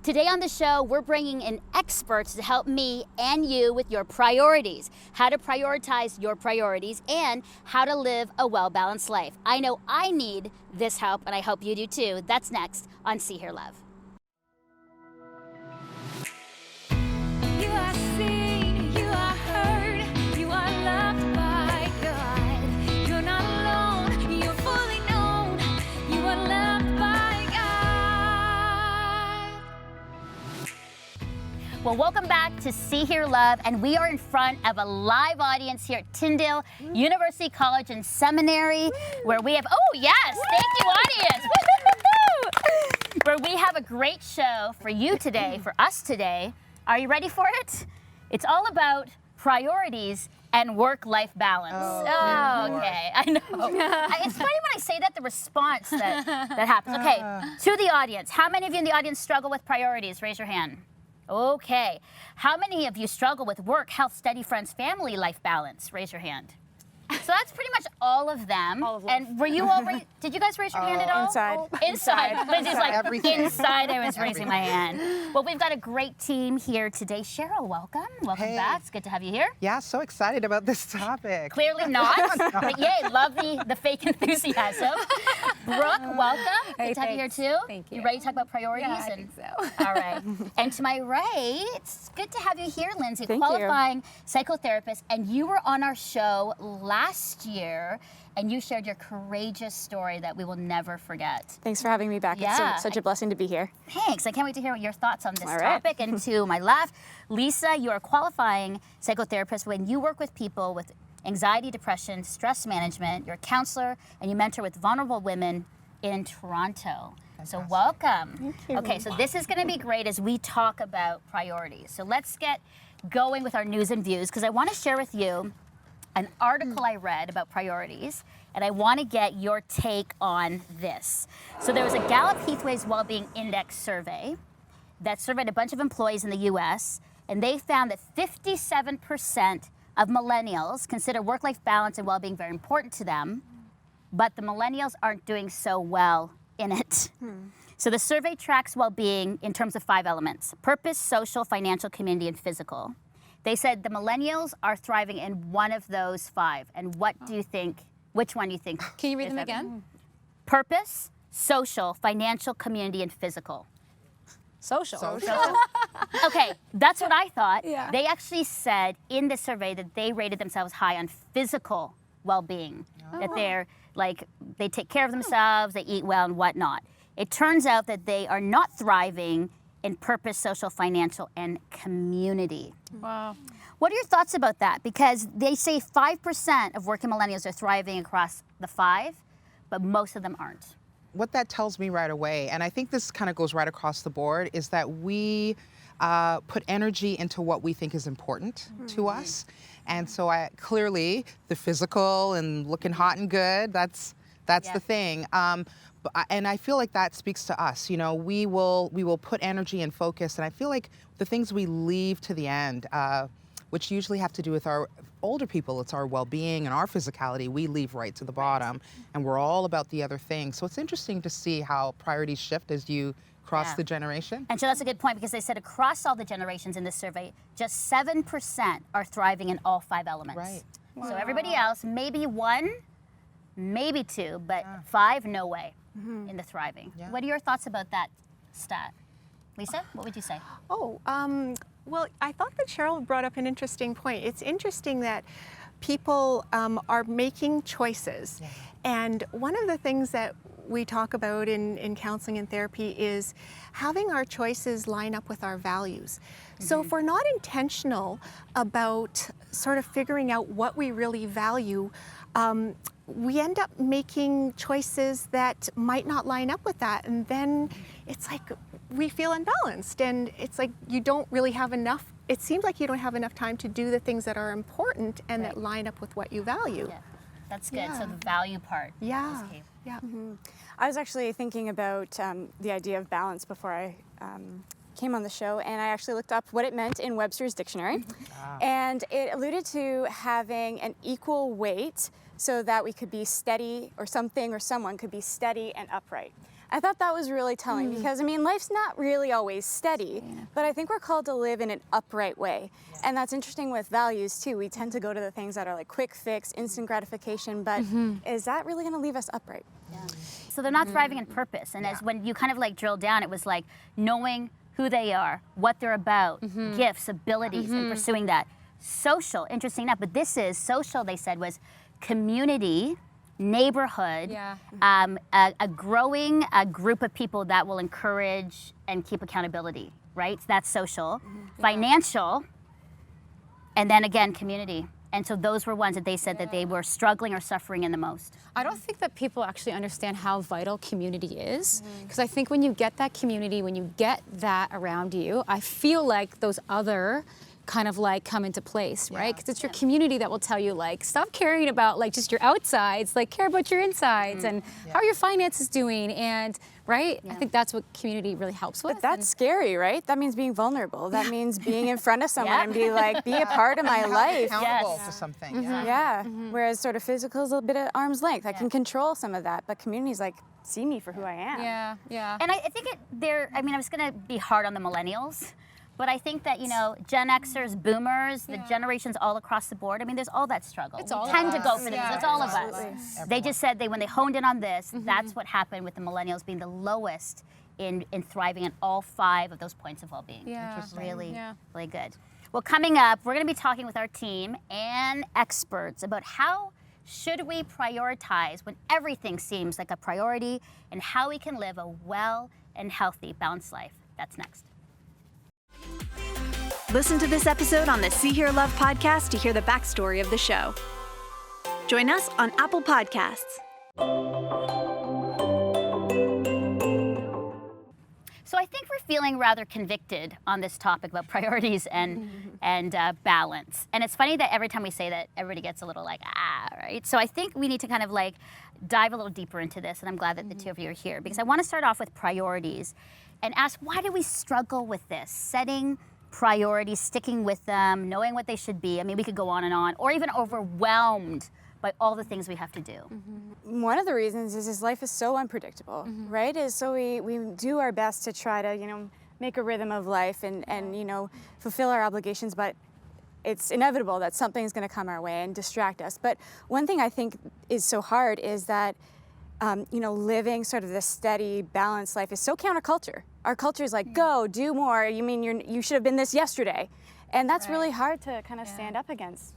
Today on the show, we're bringing in experts to help me and you with your priorities, how to prioritize your priorities, and how to live a well-balanced life. I know I need this help, and I hope you do too. That's next on See Hear Love. You are seen, you are heard, you are loved by God. You're not alone, you're fully known, you are loved by God. Well, welcome back to See Hear Love, and we are in front of a live audience here at Tyndale University College and Seminary, where we have, oh yes, thank you audience, woo-hoo-hoo-hoo! Where we have a great show for you today, for us today. Are you ready for it? It's all about priorities and work-life balance. Oh, okay, I know. It's funny when I say that, the response that happens. Okay, to the audience, how many of you in the audience struggle with priorities? Raise your hand. Okay. How many of you struggle with work, health, study, friends, family, life balance? Raise your hand. So that's pretty much all of them. And were you all, did you guys raise your hand at all? Inside. Inside. Lindsay's like, Everything. inside I was raising my hand. Well, we've got a great team here today. Cheryl, welcome. Welcome Hey. back. It's good to have you here. Yeah, so excited about this topic. Clearly not, but yay, love the fake enthusiasm. Brooke, welcome. Good to have you here too. Thank you. You ready to talk about priorities? Yeah, I think so. All right. And to my right, it's good to have you here, Lindsay, Thank you. qualifying psychotherapist, and you were on our show last year, and you shared your courageous story that we will never forget. Thanks for having me back. Yeah. It's such a blessing to be here. Thanks. I can't wait to hear your thoughts on this All right. topic. And to my left, Lisa, you are a qualifying psychotherapist when you work with people with anxiety, depression, stress management. You're a counselor, and you mentor with vulnerable women in Toronto. So welcome. Thank you. Okay, so this is going to be great as we talk about priorities. So let's get going with our news and views, because I want to share with you an article I read about priorities, and I want to get your take on this. So there was a Gallup Heathways Wellbeing Index survey that surveyed a bunch of employees in the US, and they found that 57% of millennials consider work-life balance and well-being very important to them, but the millennials aren't doing so well in it. So the survey tracks well-being in terms of 5 elements: purpose, social, financial, community, and physical. They said the millennials are thriving in one of those 5. And what do you think, which one do you think? Can you read is them that? again? Purpose, social, financial, community, and physical. Social. Okay, that's what I thought. Yeah. They actually said in the survey that they rated themselves high on physical well-being, that they're like, they take care of themselves, they eat well and whatnot. It turns out that they are not thriving in purpose, social, financial, and community. Wow. What are your thoughts about that? Because they say 5% of working millennials are thriving across the 5, but most of them aren't. What that tells me right away, and I think this kind of goes right across the board, is that we put energy into what we think is important to us. And so clearly the physical and looking hot and good, that's Yeah. the thing. And I feel like that speaks to us. You know, we will put energy and focus, and I feel like the things we leave to the end, which usually have to do with our older people, it's our well-being and our physicality, we leave right to the bottom, and we're all about the other things. So it's interesting to see how priorities shift as you cross Yeah. the generation. And so that's a good point, because they said across all the generations in this survey, just 7% are thriving in all 5 elements. Right. So everybody else, maybe 1, maybe 2, but 5, no way in the thriving. Yeah. What are your thoughts about that stat? Lisa, what would you say? Well, I thought that Cheryl brought up an interesting point. It's interesting that people are making choices. Yeah. And one of the things that we talk about in counseling and therapy is having our choices line up with our values. So if we're not intentional about sort of figuring out what we really value, we end up making choices that might not line up with that. And then it's like we feel unbalanced, and it's like you don't really have enough, it seems like you don't have enough time to do the things that are important and that line up with what you value. Yeah, that's good. So Yeah. the value part Yeah. is key. Yeah. I was actually thinking about the idea of balance before I came on the show, and I actually looked up what it meant in Webster's dictionary. And it alluded to having an equal weight so that we could be steady, or something or someone could be steady and upright. I thought that was really telling because, I mean, life's not really always steady, but I think we're called to live in an upright way. And that's interesting with values too. We tend to go to the things that are like quick fix, instant gratification, but is that really going to leave us upright? So they're not thriving in purpose. And as when you kind of like drill down, it was like knowing who they are, what they're about, gifts, abilities, and pursuing that. Social, interesting enough, but this is social, they said, was community, neighborhood, a growing group of people that will encourage and keep accountability, right? So that's social. Financial, and then again, community. And so those were ones that they said that they were struggling or suffering in the most. I don't think that people actually understand how vital community is. Because I think when you get that community, when you get that around you, I feel like those other kind of like come into place, right? Because it's your community that will tell you like, stop caring about like just your outsides, like care about your insides and how are your finances doing, and right? I think that's what community really helps with. But that's scary, right? That means being vulnerable. That means being in front of someone and be like, be a part of my life. Accountable to something. Yeah. Whereas sort of physical is a bit at arm's length. I can control some of that, but community's like, see me for who I am. And I think I mean, I was going to be hard on the millennials, but I think that, you know, Gen Xers, boomers, the generations all across the board, I mean, there's all that struggle. It's all we of tend to go us. for this. Yeah, It's all of absolutely. us. They just said when they honed in on this, that's what happened with the millennials being the lowest in thriving in all 5 of those points of well-being. Yeah. Really, Yeah. really good. Well, coming up, we're going to be talking with our team and experts about how should we prioritize when everything seems like a priority, and how we can live a well and healthy, balanced life. That's next. Listen to this episode on the See Hear Love podcast to hear the backstory of the show. Join us on Apple Podcasts. So I think we're feeling rather convicted on this topic about priorities and balance. And it's funny that every time we say that, everybody gets a little like, right? So I think we need to kind of like dive a little deeper into this, and I'm glad that the two of you are here, because I want to start off with priorities and ask, why do we struggle with this? Setting priorities, sticking with them, knowing what they should be. I mean, we could go on, or even overwhelmed by all the things we have to do. One of the reasons is life is so unpredictable, right? Is so we do our best to try to, you know, make a rhythm of life and you know, fulfill our obligations, but it's inevitable that something's going to come our way and distract us. But one thing I think is so hard is that you know, living sort of this steady, balanced life is so counterculture. Our culture is like, go, do more. You mean you should have been this yesterday, and that's really hard to kind of stand up against.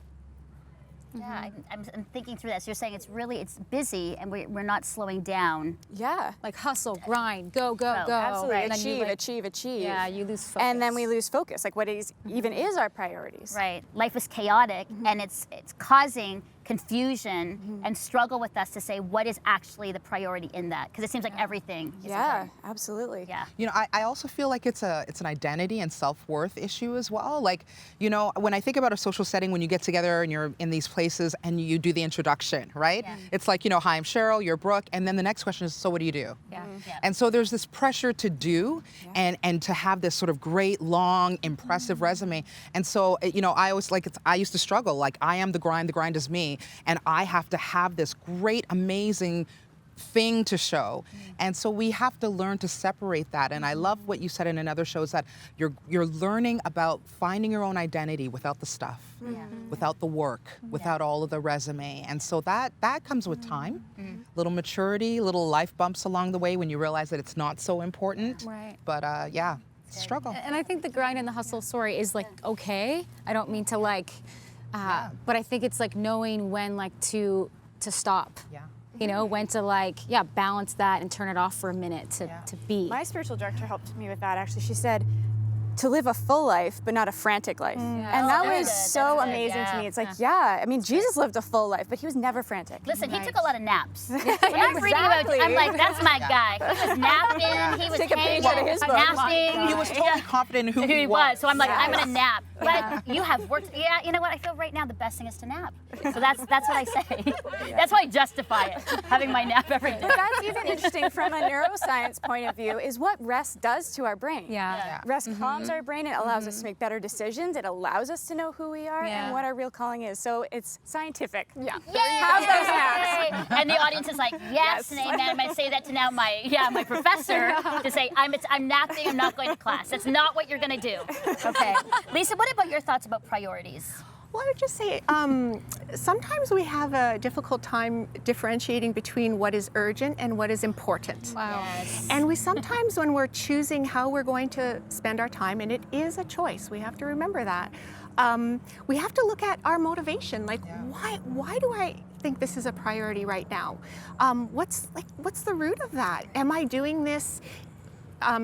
Yeah, I'm thinking through this. You're saying it's busy, and we're not slowing down. Yeah. Like hustle, grind, go, go, Go. go. Absolutely. And then you, Achieve. Yeah, you lose focus. And then we lose focus. Like, what even is our priorities? Right. Life is chaotic, and it's causing confusion and struggle with us to say what is actually the priority in that, because it seems like everything is Yeah, important. absolutely. Yeah. You know, I also feel like it's an identity and self-worth issue as well. Like, you know, when I think about a social setting, when you get together and you're in these places and you do the introduction, right? Yeah. It's like, you know, hi, I'm Cheryl, you're Brooke, and then the next question is, so what do you do? Yeah. Yeah. And so there's this pressure to do and to have this sort of great, long, impressive resume. And so, you know, I always I used to struggle, like, I am the grind is me, and I have to have this great, amazing thing to show. And so we have to learn to separate that. And I love what you said in another show, is that you're learning about finding your own identity without the stuff, without the work, without all of the resume. And so that comes with time, little maturity, little life bumps along the way when you realize that it's not so important. Right. But yeah, struggle. And I think the grind and the hustle story is like okay. I don't mean to like, but I think it's like knowing when like to stop. Yeah. You know, when to like, balance that and turn it off for a minute to be. My spiritual director helped me with that, actually. She said, to live a full life, but not a frantic life. And that that's was good, so that's good, amazing to yeah. me. It's like, I mean, Jesus lived a full life, but he was never frantic. Listen, he took a lot of naps. When I'm reading about, Exactly. I'm like, that's my guy. He was napping. He was Take a page out of his book. napping. He was totally confident in who he was. So I'm like, I'm gonna nap. But you have worked. Yeah, you know what? I feel right now the best thing is to nap. So that's what I say. That's why I justify it, having my nap every day. But that's even interesting from a neuroscience point of view, is what rest does to our brain. Yeah. Rest calms our brain. It allows us to make better decisions. It allows us to know who we are Yeah. and what our real calling is. So it's scientific. Yeah. Have those hacks. And the audience is like, yes, and amen. I'm going to say that to now my professor to say, I'm napping, I'm not going to class. That's not what you're going to do. Okay. Lisa, what about your thoughts about priorities? Well, I would just say sometimes we have a difficult time differentiating between what is urgent and what is important. Wow. And we sometimes, when we're choosing how we're going to spend our time, and it is a choice, we have to remember that. We have to look at our motivation. Like, why do I think this is a priority right now? What's the root of that? Am I doing this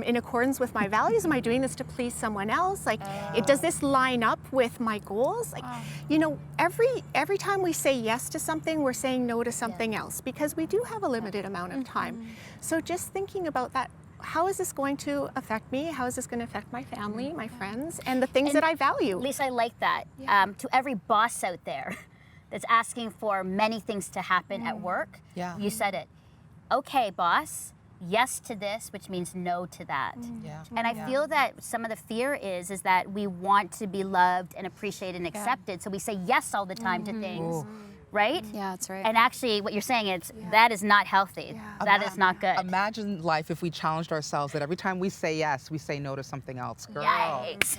in accordance with my values? Am I doing this to please someone else? Like, does this line up with my goals? Like, you know, every time we say yes to something, we're saying no to something else, because we do have a limited amount of time. So just thinking about that, how is this going to affect me? How is this going to affect my family, my friends, and the things that I value? Lisa, I like that. To every boss out there that's asking for many things to happen at work, you said it. Okay, boss. Yes to this, which means no to that. And I feel that some of the fear is that we want to be loved and appreciated and accepted, so we say yes all the time to things, right? Yeah, that's right. And actually, what you're saying is that is not healthy. That is not good. Imagine life if we challenged ourselves that every time we say yes, we say no to something else. Girl, Yikes.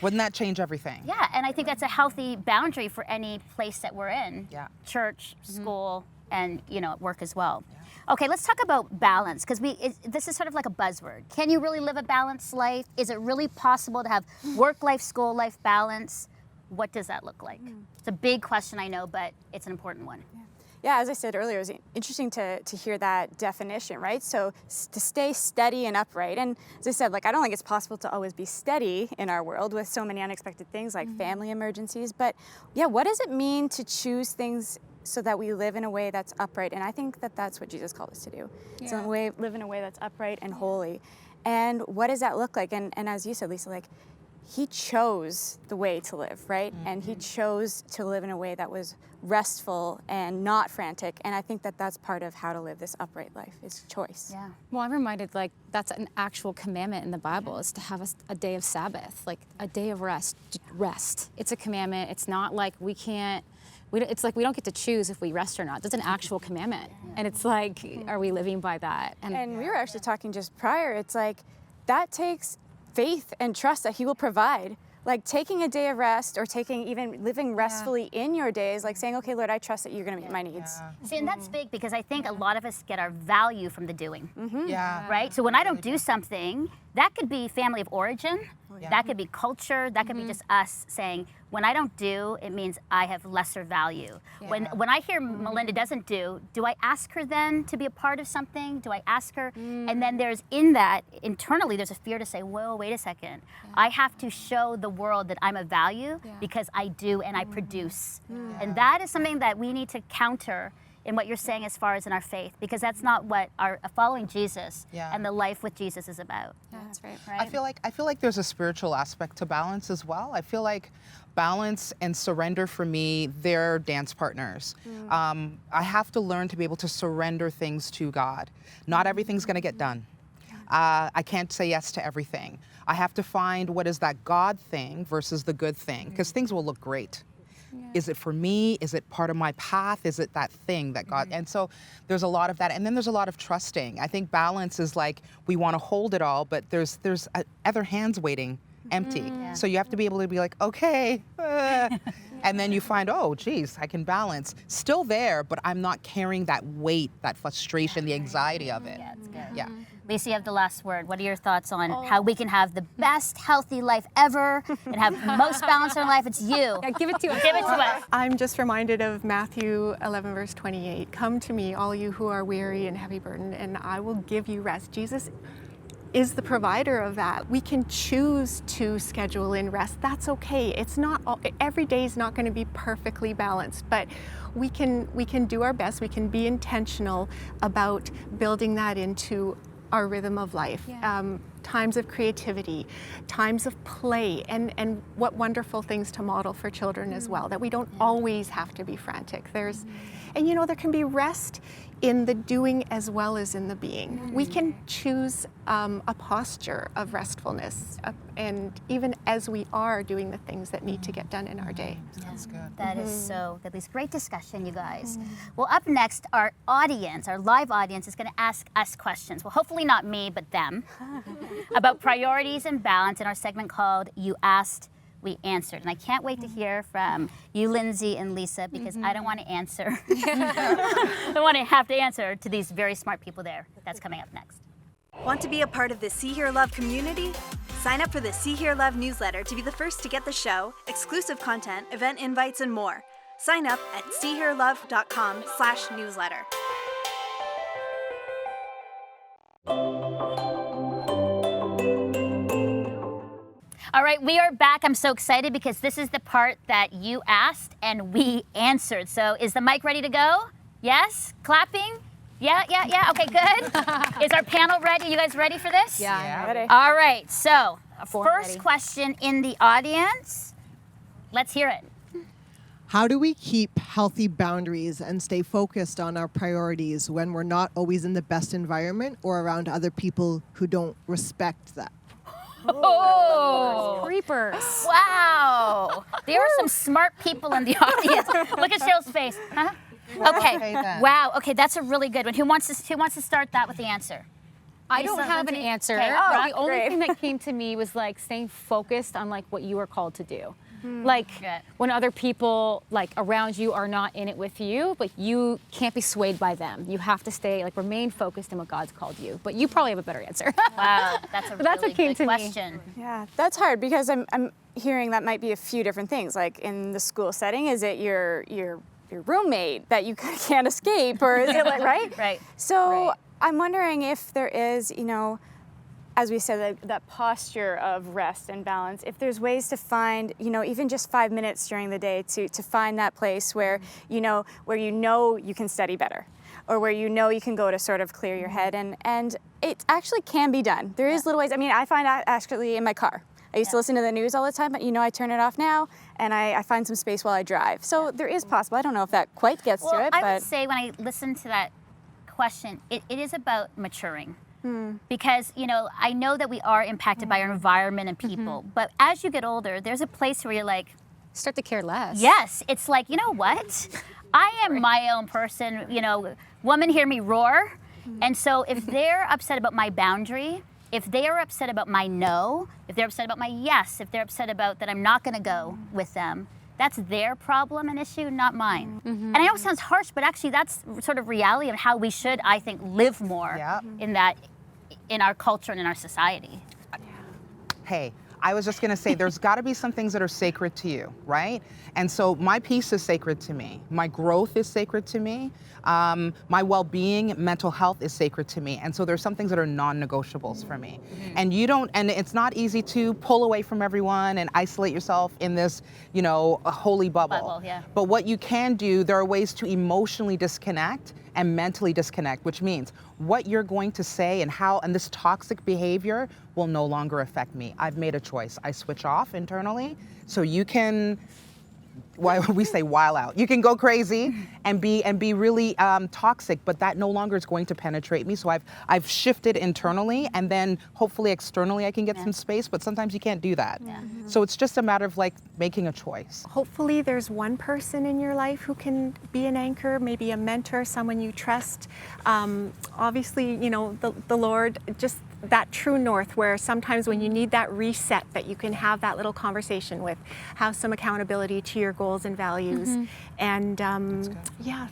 wouldn't that change everything? Yeah, and I think that's a healthy boundary for any place that we're in. Yeah. Church, school, and at work as well. Okay, let's talk about balance, because this is sort of like a buzzword. Can you really live a balanced life? Is it really possible to have work-life, school-life balance? What does that look like? It's a big question, I know, but it's an important one. Yeah, as I said earlier, it was interesting to hear that definition, right? So to stay steady and upright. And as I said, I don't think it's possible to always be steady in our world with so many unexpected things like family emergencies. But yeah, what does it mean to choose things so that we live in a way that's upright? And I think that that's what Jesus called us to do. Yeah. So live in a way that's upright and holy. And what does that look like? And as you said, Lisa, he chose the way to live, right? And he chose to live in a way that was restful and not frantic. And I think that that's part of how to live this upright life, is choice. Yeah. Well, I'm reminded that's an actual commandment in the Bible, is to have a day of Sabbath, a day of rest. Rest. It's a commandment. It's not like we can't. It's like we don't get to choose if we rest or not. That's an actual commandment. And it's like, are we living by that? And we were actually talking just prior, it's like that takes faith and trust that he will provide. Like taking a day of rest or even living restfully in your days, like saying, okay, Lord, I trust that you're going to meet my needs. See, and that's big, because I think a lot of us get our value from the doing. Yeah. Right? So when I don't do something, that could be family of origin, that could be culture, that could be just us saying, when I don't do, it means I have lesser value. When I hear Melinda doesn't do I ask her then to be a part of something? Do I ask her? And then there's internally, there's a fear to say, whoa, wait a second. I have to show the world that I'm of value because I do and I produce. And that is something that we need to counter in what you're saying as far as in our faith, because that's not what our following Jesus and the life with Jesus is about. Yeah, that's right. I feel like there's a spiritual aspect to balance as well. I feel like balance and surrender, for me, they're dance partners. I have to learn to be able to surrender things to God. Not everything's going to get done. I can't say yes to everything. I have to find what is that God thing versus the good thing, because things will look great. Is it for me? Is it part of my path? Is it that thing that God? And so there's a lot of that. And then there's a lot of trusting. I think balance is like we want to hold it all, but there's other hands waiting empty. So you have to be able to be like, okay. And then you find, oh, geez, I can balance. Still there, but I'm not carrying that weight, that frustration, the anxiety of it. Yeah, it's good. Yeah. Lisa, you have the last word. What are your thoughts on how we can have the best healthy life ever and have the most balance in our life? It's you. Give it to us. Give it to us. I'm just reminded of Matthew 11, verse 28. Come to me, all you who are weary and heavy burdened, and I will give you rest. Jesus is the provider of that. We can choose to schedule in rest. That's okay. It's not every day is not going to be perfectly balanced, but we can do our best. We can be intentional about building that into our rhythm of life. Times of creativity, times of play, and what wonderful things to model for children as well, that we don't always have to be frantic. And there can be rest in the doing as well as in the being. We can choose a posture of restfulness, and even as we are doing the things that need to get done in our day. That's good. That is so good. This great discussion, you guys. Well, up next, our audience, our live audience, is going to ask us questions. Well, hopefully not me, but them, about priorities and balance in our segment called You Asked, We Answered. And I can't wait to hear from you, Lindsay and Lisa, because I don't want to answer. I don't want to have to answer to these very smart people there. That's coming up next. Want to be a part of the See Hear Love community? Sign up for the See Hear Love newsletter to be the first to get the show, exclusive content, event invites, and more. Sign up at seehearlove.com/newsletter. All right, we are back. I'm so excited because this is the part that you asked and we answered. So is the mic ready to go? Yes? Clapping? Yeah. Okay, good. Is our panel ready? You guys ready for this? Yeah. Ready? All right, so Born first ready. question in the audience. Let's hear it. How do we keep healthy boundaries and stay focused on our priorities when we're not always in the best environment or around other people who don't respect that? Oh, Creepers. wow. There are some smart people in the audience. Look at Cheryl's face. Huh? Okay. Okay, then. Wow. Okay, that's a really good one. Who wants to start that with the answer? I don't Lisa, have an Lindsay? answer. Okay. but Oh, the only great. thing that came to me was like staying focused on like what you are called to do. Like Good. when other people like around you are not in it with you, but you can't be swayed by them. You have to stay like remain focused in what God's called you. But you probably have a better answer. Wow, that's a But that's really what came good to me. question. Yeah, that's hard because I'm hearing that might be a few different things. Like in the school setting, is it your roommate that you can't escape, or is it like right? Right. So Right. I'm wondering if there is, as we said, that posture of rest and balance. If there's ways to find, even just 5 minutes during the day to find that place where you know you can study better, or where you can go to sort of clear your head, and it actually can be done. There is little ways. I mean, I find that actually in my car. I used to listen to the news all the time, but I turn it off now, and I find some space while I drive. So there is possible. I don't know if that quite gets Well, to it, I but would say when I listen to that question, it is about maturing. Because, I know that we are impacted by our environment and people, but as you get older, there's a place where you're like, Start to care less. yes, it's like, you know what? I am my own person, woman hear me roar. And so if they're upset about my boundary, if they are upset about my no, if they're upset about my yes, if they're upset about that I'm not going to go with them, that's their problem and issue, not mine. And I know it sounds harsh, but actually that's sort of reality of how we should, I think, live more Yep. in our culture and in our society. Hey, I was just going to say there's got to be some things that are sacred to you, right? And so my peace is sacred to me. My growth is sacred to me. My well-being, mental health is sacred to me. And so there's some things that are non-negotiables for me. And and it's not easy to pull away from everyone and isolate yourself in this, a holy bubble. Bubble, yeah. But what you can do, there are ways to emotionally disconnect and mentally disconnect, which means what you're going to say and this toxic behavior will no longer affect me. I've made a choice. I switch off internally so you can, why we say while out. You can go crazy and be really toxic, but that no longer is going to penetrate me. So I've shifted internally, and then hopefully externally I can get some space, but sometimes you can't do that. So it's just a matter of like making a choice. Hopefully there's one person in your life who can be an anchor, maybe a mentor, someone you trust. Obviously, the Lord, just that true north where sometimes when you need that reset that you can have that little conversation with, have some accountability to your goals and values. And yeah.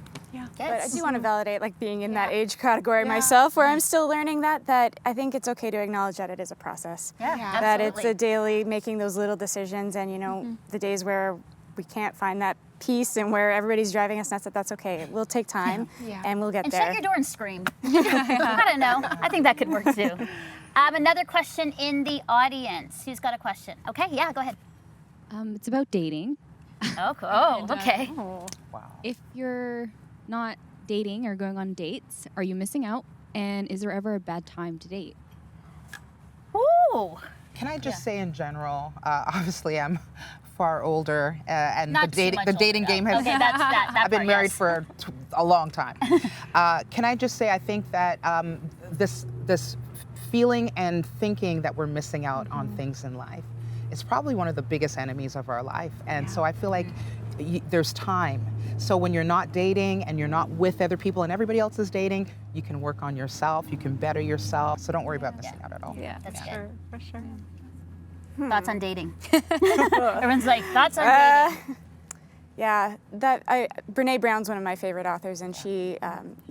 But I do want to validate like being in that age category myself, where I'm still learning that I think it's okay to acknowledge that it is a process. Yeah, That it's absolutely. a daily making those little decisions, and the days where we can't find that peace and where everybody's driving us nuts, that's okay. It will take time, and we'll get And there. shut your door and scream. I don't know. I think that could work too. Another question in the audience. Who's got a question? Okay, yeah, go ahead. It's about dating. Oh, cool. Oh, okay. If you're not dating or going on dates, are you missing out? And is there ever a bad time to date? Ooh. Can I just say in general, obviously I'm far older, and Not the too much dating older, game though. has. Okay, that's that I've been part, married yes. for a long time. Can I just say I think that this feeling and thinking that we're missing out on things in life is probably one of the biggest enemies of our life, and so I feel like there's time. So when you're not dating and you're not with other people and everybody else is dating, you can work on yourself, you can better yourself. So don't worry about missing out at all. Yeah, That's for sure, for sure. Thoughts on dating? Everyone's like, thoughts on dating. Yeah, Brene Brown's one of my favorite authors, and she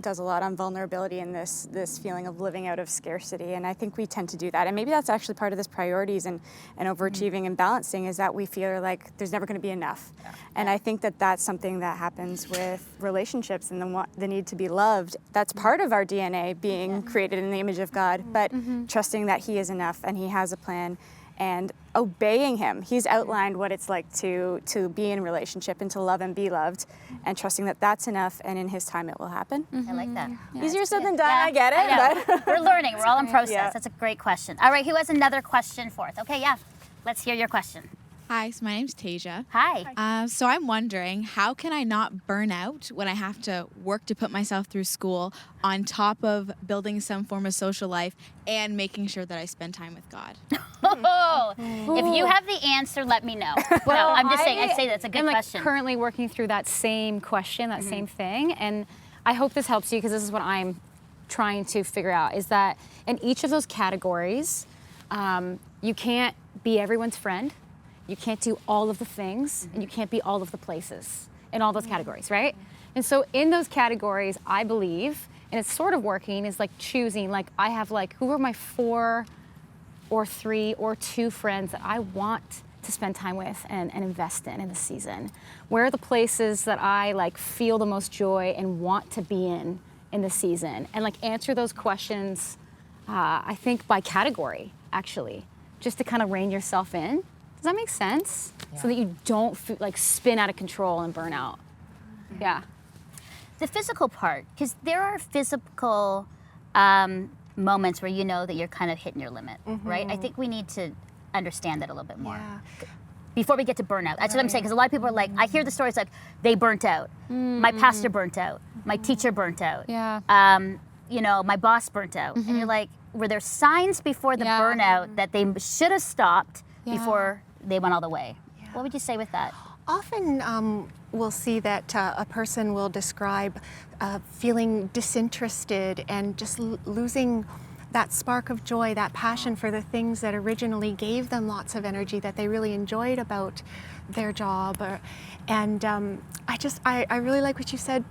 does a lot on vulnerability and this feeling of living out of scarcity. And I think we tend to do that. And maybe that's actually part of this priorities and overachieving and balancing, is that we feel like there's never going to be enough. Yeah. And I think that that's something that happens with relationships and the need to be loved. That's part of our DNA, being created in the image of God, but trusting that He is enough and He has a plan, and obeying Him. He's outlined what it's like to be in a relationship and to love and be loved, and trusting that that's enough, and in His time it will happen. I like that. Easier said than done, Yeah, I get it. I know. But We're learning. We're all in process. Yeah. That's a great question. All right, who has another question for us? Okay, yeah. Let's hear your question. Hi, so my name's Tasia. Hi. So I'm wondering, how can I not burn out when I have to work to put myself through school on top of building some form of social life and making sure that I spend time with God? Oh, if you have the answer, let me know. Well, no, I'm just saying. I say that's a good I'm question. currently working through that same question, that same thing, and I hope this helps you, because this is what I'm trying to figure out, is that in each of those categories, you can't be everyone's friend, you can't do all of the things, and you can't be all of the places in all those categories, right? And so in those categories, I believe, and it's sort of working, is like choosing, like I have like, who are my 4 or 3 or 2 friends that I want to spend time with and invest in this season? Where are the places that I like feel the most joy and want to be in this season? And like answer those questions, I think by category, actually, just to kind of rein yourself in. Does that make sense? Yeah. So that you don't like spin out of control and burn out. Yeah. The physical part, because there are physical moments where you know that you're kind of hitting your limit, right? I think we need to understand that a little bit more before we get to burnout. That's what I'm saying, because a lot of people are like, I hear the stories like, they burnt out. My pastor burnt out. My teacher burnt out. Yeah. You know, my boss burnt out. And you're like, were there signs before the burnout that they should have stopped before they went all the way? What would you say with that? Often we'll see that a person will describe feeling disinterested and just losing that spark of joy, that passion for the things that originally gave them lots of energy, that they really enjoyed about their job. I really like what you said,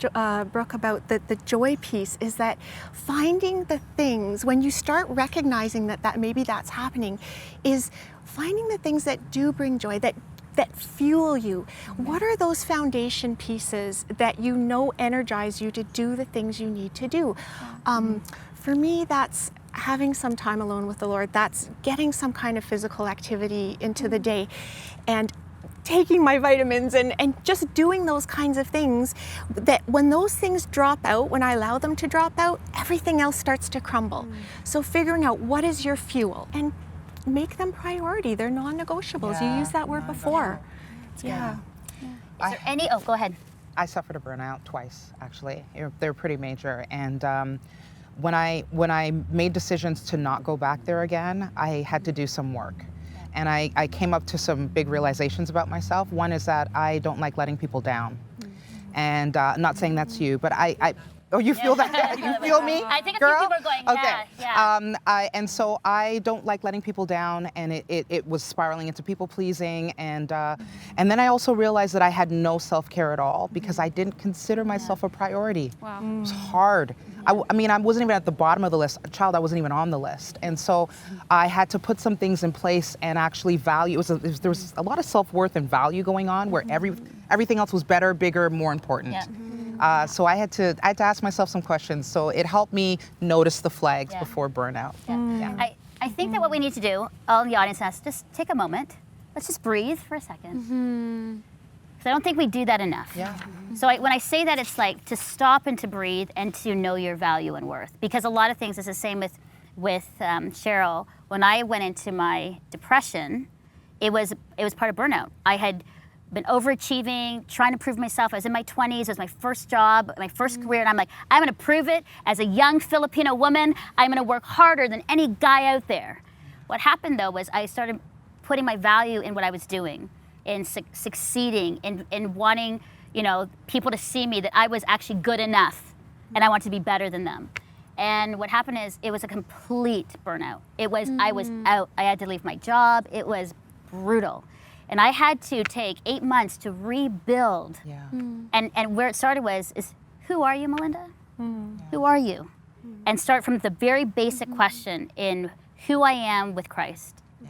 Brooke, about the joy piece, is that finding the things, when you start recognizing that maybe that's happening, is finding the things that do bring joy, that fuel you. What are those foundation pieces that you know energize you to do the things you need to do? For me, that's having some time alone with the Lord. That's getting some kind of physical activity into the day, and taking my vitamins and just doing those kinds of things, that when those things drop out, when I allow them to drop out, everything else starts to crumble. So figuring out what is your fuel and make them priority. They're non-negotiables. You used that word before. Yeah. Is there any, go ahead. I suffered a burnout twice, actually. They're pretty major. And when I made decisions to not go back there again, I had to do some work. And I came up to some big realizations about myself. One is that I don't like letting people down. And not saying that's you, but oh, you feel that? You feel me, I think a girl? few people are going, yeah. And so I don't like letting people down, and it was spiraling into people pleasing, and then I also realized that I had no self-care at all because I didn't consider myself a priority. Wow. It was hard. I mean, I wasn't even at the bottom of the list. A child, I wasn't even on the list, and so I had to put some things in place and actually value. There was a lot of self-worth and value going on where everything else was better, bigger, more important. Yeah. So I had to ask myself some questions. So it helped me notice the flags before burnout. Yeah. I think that what we need to do, all in the audience has to just take a moment. Let's just breathe for a second. Because I don't think we do that enough. Yeah. So when I say that, it's like to stop and to breathe and to know your value and worth. Because a lot of things is the same with Cheryl. When I went into my depression, it was part of burnout. I had been overachieving, trying to prove myself. I was in my 20s. It was my first job, my first career, and I'm like, I'm going to prove it as a young Filipino woman. I'm going to work harder than any guy out there. What happened though was I started putting my value in what I was doing, in succeeding, in wanting, people to see me, that I was actually good enough, and I wanted to be better than them. And what happened is it was a complete burnout. I was out. I had to leave my job. It was brutal. And I had to take 8 months to rebuild. Yeah. And where it started is who are you, Melinda? Who are you? And start from the very basic question in who I am with Christ. Yeah.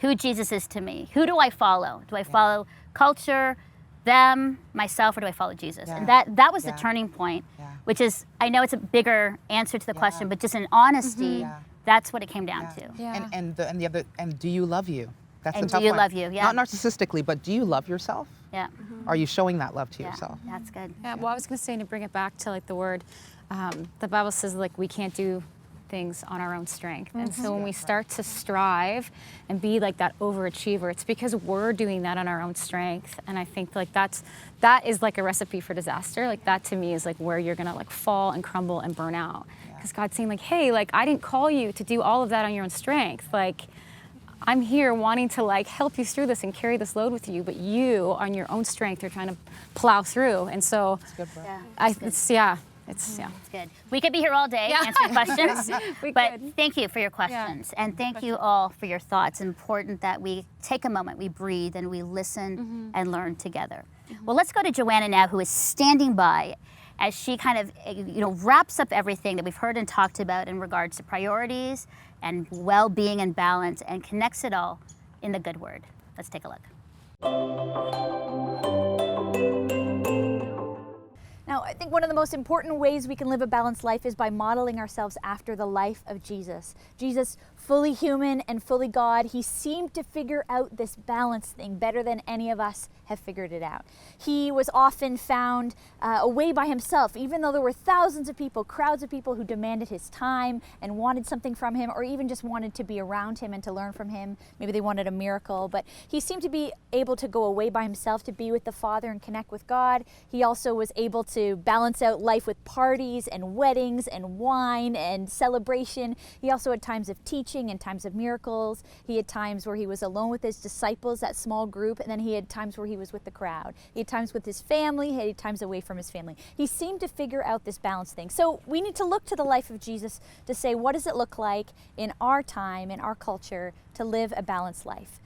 Who Jesus is to me. Who do I follow? Do I follow culture, them, myself, or do I follow Jesus? Yeah. And that was the Yeah. turning point, Yeah. which is, I know it's a bigger answer to the question, but just in honesty, Yeah. that's what it came down to. Yeah. And do you love you? That's And the tough do you one. love you? Yeah. Not narcissistically, but do you love yourself? Yeah. Are you showing that love to Yeah. yourself? That's good. Yeah, well, I was going to say, to bring it back to like the word, the Bible says like we can't do things on our own strength. And so when we start to strive and be like that overachiever, it's because we're doing that on our own strength. And I think like that is like a recipe for disaster. Like that to me is like where you're going to like fall and crumble and burn out. Because God's saying like, hey, like I didn't call you to do all of that on your own strength. Like I'm here wanting to like help you through this and carry this load with you, but you on your own strength are trying to plow through. And so it's good. We could be here all day answering questions, We but could. thank you for your questions. And thank you all for your thoughts. It's important that we take a moment, we breathe, and we listen and learn together. Well, let's go to Joanna now, who is standing by as she kind of wraps up everything that we've heard and talked about in regards to priorities and well-being and balance, and connects it all in the good word. Let's take a look. Now, I think one of the most important ways we can live a balanced life is by modeling ourselves after the life of Jesus. Jesus, fully human and fully God, he seemed to figure out this balance thing better than any of us have figured it out. He was often found away by himself, even though there were thousands of people, crowds of people who demanded his time and wanted something from him, or even just wanted to be around him and to learn from him. Maybe they wanted a miracle, but he seemed to be able to go away by himself to be with the Father and connect with God. He also was able to balance out life with parties and weddings and wine and celebration. He also had times of teaching and times of miracles. He had times where he was alone with his disciples, that small group, and then he had times where he was with the crowd. He had times with his family, he had times away from his family. He seemed to figure out this balance thing. So we need to look to the life of Jesus to say, what does it look like in our time, in our culture, to live a balanced life?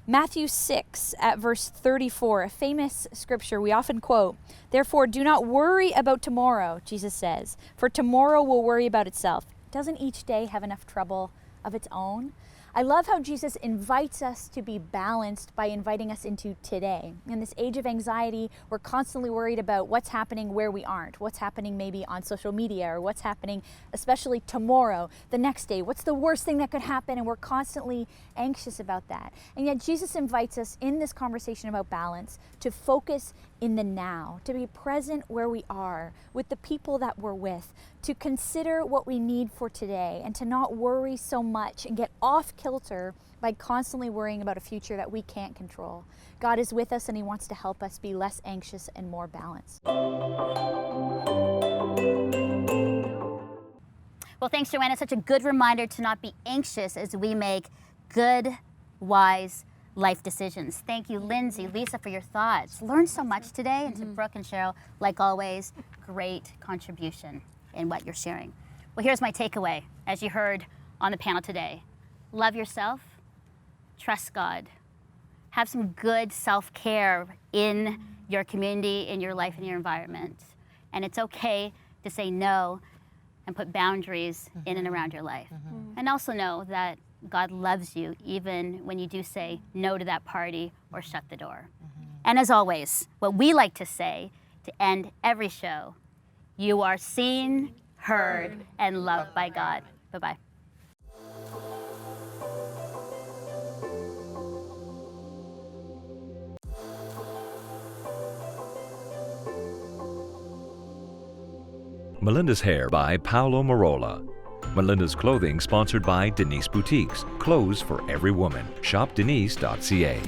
Matthew 6 at verse 34, a famous scripture we often quote. Therefore, do not worry about tomorrow, Jesus says, for tomorrow will worry about itself. Doesn't each day have enough trouble of its own? I love how Jesus invites us to be balanced by inviting us into today. In this age of anxiety, we're constantly worried about what's happening where we aren't, what's happening maybe on social media, or what's happening especially tomorrow, the next day. What's the worst thing that could happen? And we're constantly anxious about that. And yet Jesus invites us in this conversation about balance to focus in the now, to be present where we are with the people that we're with, to consider what we need for today, and to not worry so much and get off kilter by constantly worrying about a future that we can't control. God is with us and he wants to help us be less anxious and more balanced. Well, thanks, Joanna. Such a good reminder to not be anxious as we make good, wise life decisions. Thank you, Lindsay, Lisa, for your thoughts. Learned so much today, and to Brooke and Cheryl, like always, great contribution in what you're sharing. Well, here's my takeaway, as you heard on the panel today. Love yourself, trust God, have some good self-care in your community, in your life, in your environment. And it's okay to say no and put boundaries in and around your life. And also know that God loves you even when you do say no to that party or shut the door. And as always, what we like to say to end every show, you are seen, heard, and loved by God. Bye-bye. Melinda's Hair by Paolo Merola. Melinda's Clothing sponsored by Denise Boutiques. Clothes for every woman. ShopDenise.ca.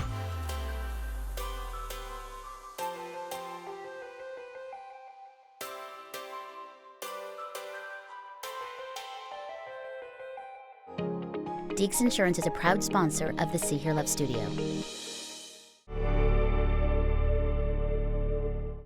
Deeks Insurance is a proud sponsor of the See Hear Love Studio.